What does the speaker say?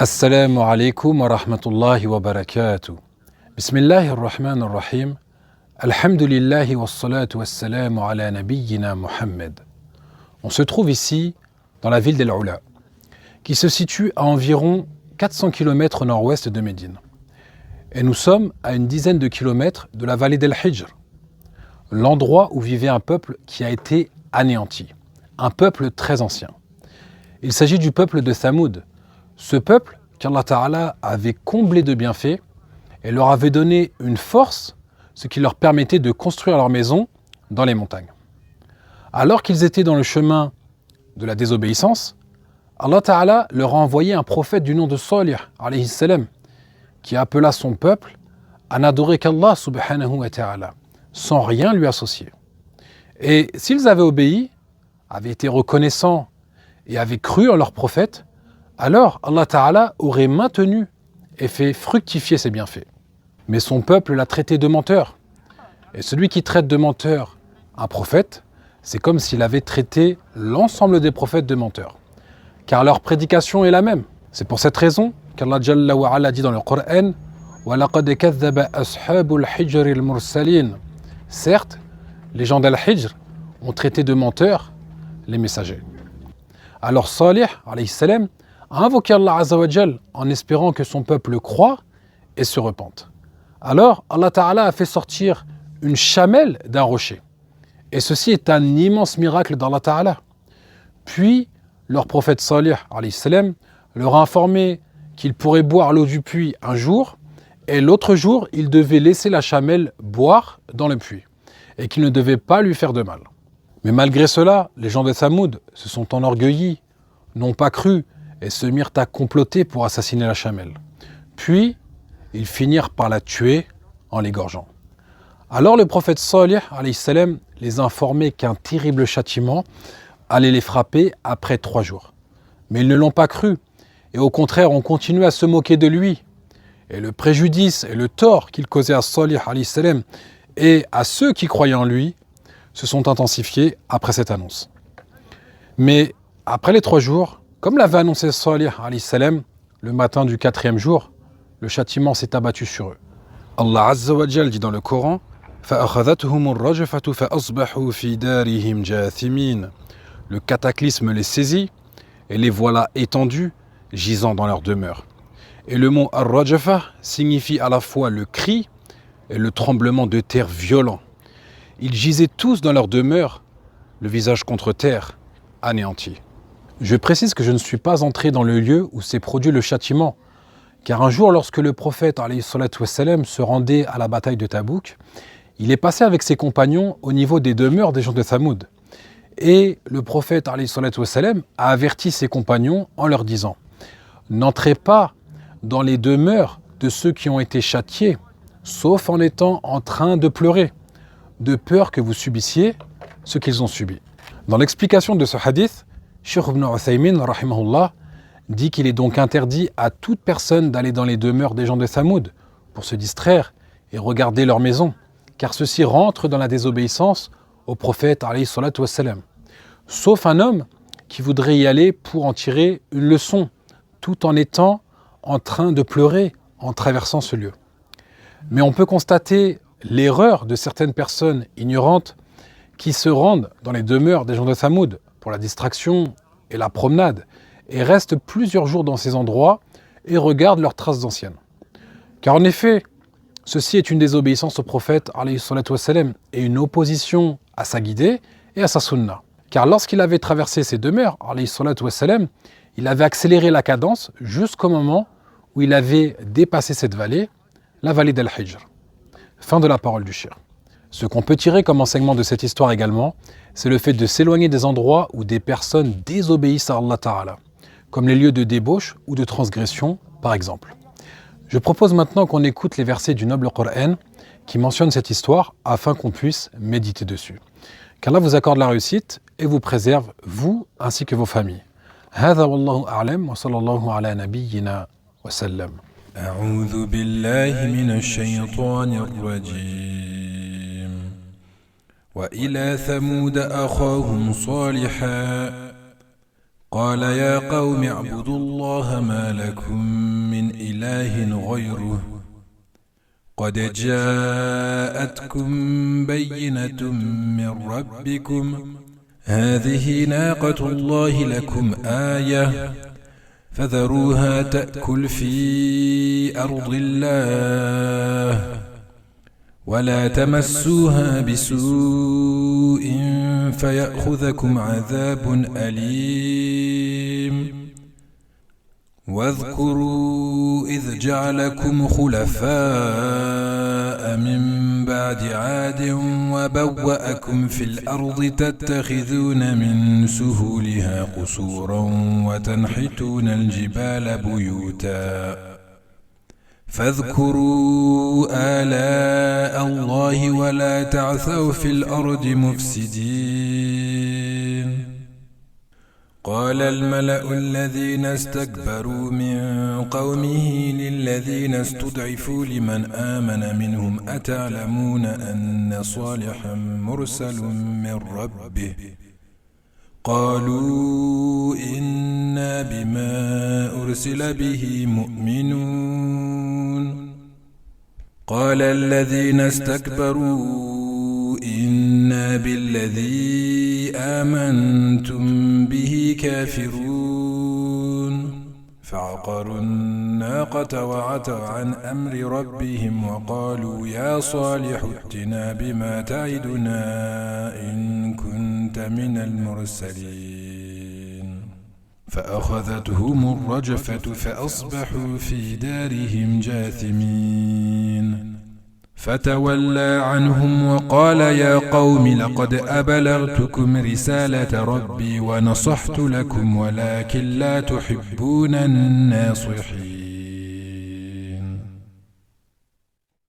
Assalamu alaikum wa rahmatullahi wa barakatuh. Bismillahir Rahmanir Rahim. Alhamdulillahi wa salatu wa salamu ala nabiyyina Muhammad. On se trouve ici dans la ville d'El Oula, qui se situe à environ 400 km au nord-ouest de Médine. Et nous sommes à une dizaine de kilomètres de la vallée d'El Hijr, l'endroit où vivait un peuple qui a été anéanti, un peuple très ancien. Il s'agit du peuple de Thamoud, ce peuple qu'Allah Ta'ala avait comblé de bienfaits et leur avait donné une force, ce qui leur permettait de construire leur maison dans les montagnes. Alors qu'ils étaient dans le chemin de la désobéissance, Allah Ta'ala leur a envoyé un prophète du nom de Salih, alayhi salam, qui appela son peuple à n'adorer qu'Allah subhanahu wa ta'ala, sans rien lui associer. Et s'ils avaient obéi, avaient été reconnaissants et avaient cru en leur prophète, alors Allah Ta'ala aurait maintenu et fait fructifier ses bienfaits. Mais son peuple l'a traité de menteur. Et celui qui traite de menteur un prophète, c'est comme s'il avait traité l'ensemble des prophètes de menteurs. Car leur prédication est la même. C'est pour cette raison qu'Allah Jalla wa Ala dit dans le Coran « وَلَقَدْ كَذَّبَ أَصْحَابُ الْحِجْرِ الْمُرْسَلِينَ » Certes, les gens d'Al-Hijr ont traité de menteurs les messagers. Alors Salih, alayhi salam, a invoqué Allah Azza wa Jal en espérant que son peuple croie et se repente. Alors Allah Ta'ala a fait sortir une chamelle d'un rocher. Et ceci est un immense miracle d'Allah Ta'ala. Puis leur prophète Salih alayhi salam leur a informé qu'ils pourraient boire l'eau du puits un jour et l'autre jour ils devaient laisser la chamelle boire dans le puits et qu'ils ne devaient pas lui faire de mal. Mais malgré cela, les gens de Thamoud se sont enorgueillis, n'ont pas cru et se mirent à comploter pour assassiner la chamelle. Puis, ils finirent par la tuer en l'égorgeant. Alors le prophète Salih alayhi salam les a informés qu'un terrible châtiment allait les frapper après 3 jours. Mais ils ne l'ont pas cru et au contraire ont continué à se moquer de lui. Et le préjudice et le tort qu'il causait à Salih alayhi salam et à ceux qui croyaient en lui se sont intensifiés après cette annonce. Mais après les 3 jours, comme l'avait annoncé Salih alayhi salam, le matin du 4e jour, le châtiment s'est abattu sur eux. Allah Azza wa Jal dit dans le Coran فَأَخَذَتْهُمُ الرَّجْفَةُ فَأَصْبَحُوا فِي دَارِهِمْ جَاثِمِينَ. Le cataclysme les saisit et les voilà étendus, gisant dans leur demeure. Et le mot ar-rajfa signifie à la fois le cri et le tremblement de terre violent. Ils gisaient tous dans leur demeure, le visage contre terre, anéantis. Je précise que je ne suis pas entré dans le lieu où s'est produit le châtiment, car un jour, lorsque le prophète alayhi salatu wassalam se rendait à la bataille de Tabouk, il est passé avec ses compagnons au niveau des demeures des gens de Thamoud. Et le prophète alayhi salatu wassalam a averti ses compagnons en leur disant « N'entrez pas dans les demeures de ceux qui ont été châtiés, sauf en étant en train de pleurer, de peur que vous subissiez ce qu'ils ont subi. » Dans l'explication de ce hadith, Cheikh Ibn Uthaymin, rahimahullah, dit qu'il est donc interdit à toute personne d'aller dans les demeures des gens de Thamoud pour se distraire et regarder leur maison, car ceci rentre dans la désobéissance au prophète alayhi salatu wassalam. Sauf un homme qui voudrait y aller pour en tirer une leçon, tout en étant en train de pleurer en traversant ce lieu. Mais on peut constater l'erreur de certaines personnes ignorantes qui se rendent dans les demeures des gens de Thamoud pour la distraction et la promenade, et restent plusieurs jours dans ces endroits et regardent leurs traces anciennes. Car en effet, ceci est une désobéissance au prophète alayhi salatu wassalam et une opposition à sa guidée et à sa sunna. Car lorsqu'il avait traversé ces demeures, alayhi salatu wassalam, il avait accéléré la cadence jusqu'au moment où il avait dépassé cette vallée, la vallée d'Al-Hijr. Fin de la parole du cheikh. Ce qu'on peut tirer comme enseignement de cette histoire également, c'est le fait de s'éloigner des endroits où des personnes désobéissent à Allah Ta'ala, comme les lieux de débauche ou de transgression, par exemple. Je propose maintenant qu'on écoute les versets du noble Coran qui mentionnent cette histoire afin qu'on puisse méditer dessus. Qu'Allah vous accorde la réussite et vous préserve, vous ainsi que vos familles. هذا والله أعلم وصلى الله على نبينا وسلم. أعوذ بالله من الشيطان الرجيم. وإلى ثمود أخاهم صالحا قال يا قوم اعبدوا الله ما لكم من إله غيره قد جاءتكم بينة من ربكم هذه ناقة الله لكم آية فذروها تأكل في أرض الله ولا تمسوها بسوء فيأخذكم عذاب أليم واذكروا إذ جعلكم خلفاء من بعد عاد وبوأكم في الأرض تتخذون من سهولها قصورا وتنحتون الجبال بيوتا فاذكروا آلاء الله ولا تعثوا في الأرض مفسدين قال الملأ الذين استكبروا من قومه للذين استضعفوا لمن آمن منهم أتعلمون أن صالحا مرسل من ربه قالوا إنا بما أرسل به مؤمنون قال الذين استكبروا إنا بالذي آمنتم به كافرون فعقروا الناقة وعتوا عن أمر ربهم وقالوا يا صالح ائتنا بما تعدنا إن كنت من المرسلين فأخذتهم الرجفة فأصبحوا في دارهم جاثمين فتولى عنهم وقال يا قوم لقد أبلغتكم رسالة ربي ونصحت لكم ولكن لا تحبون الناصحين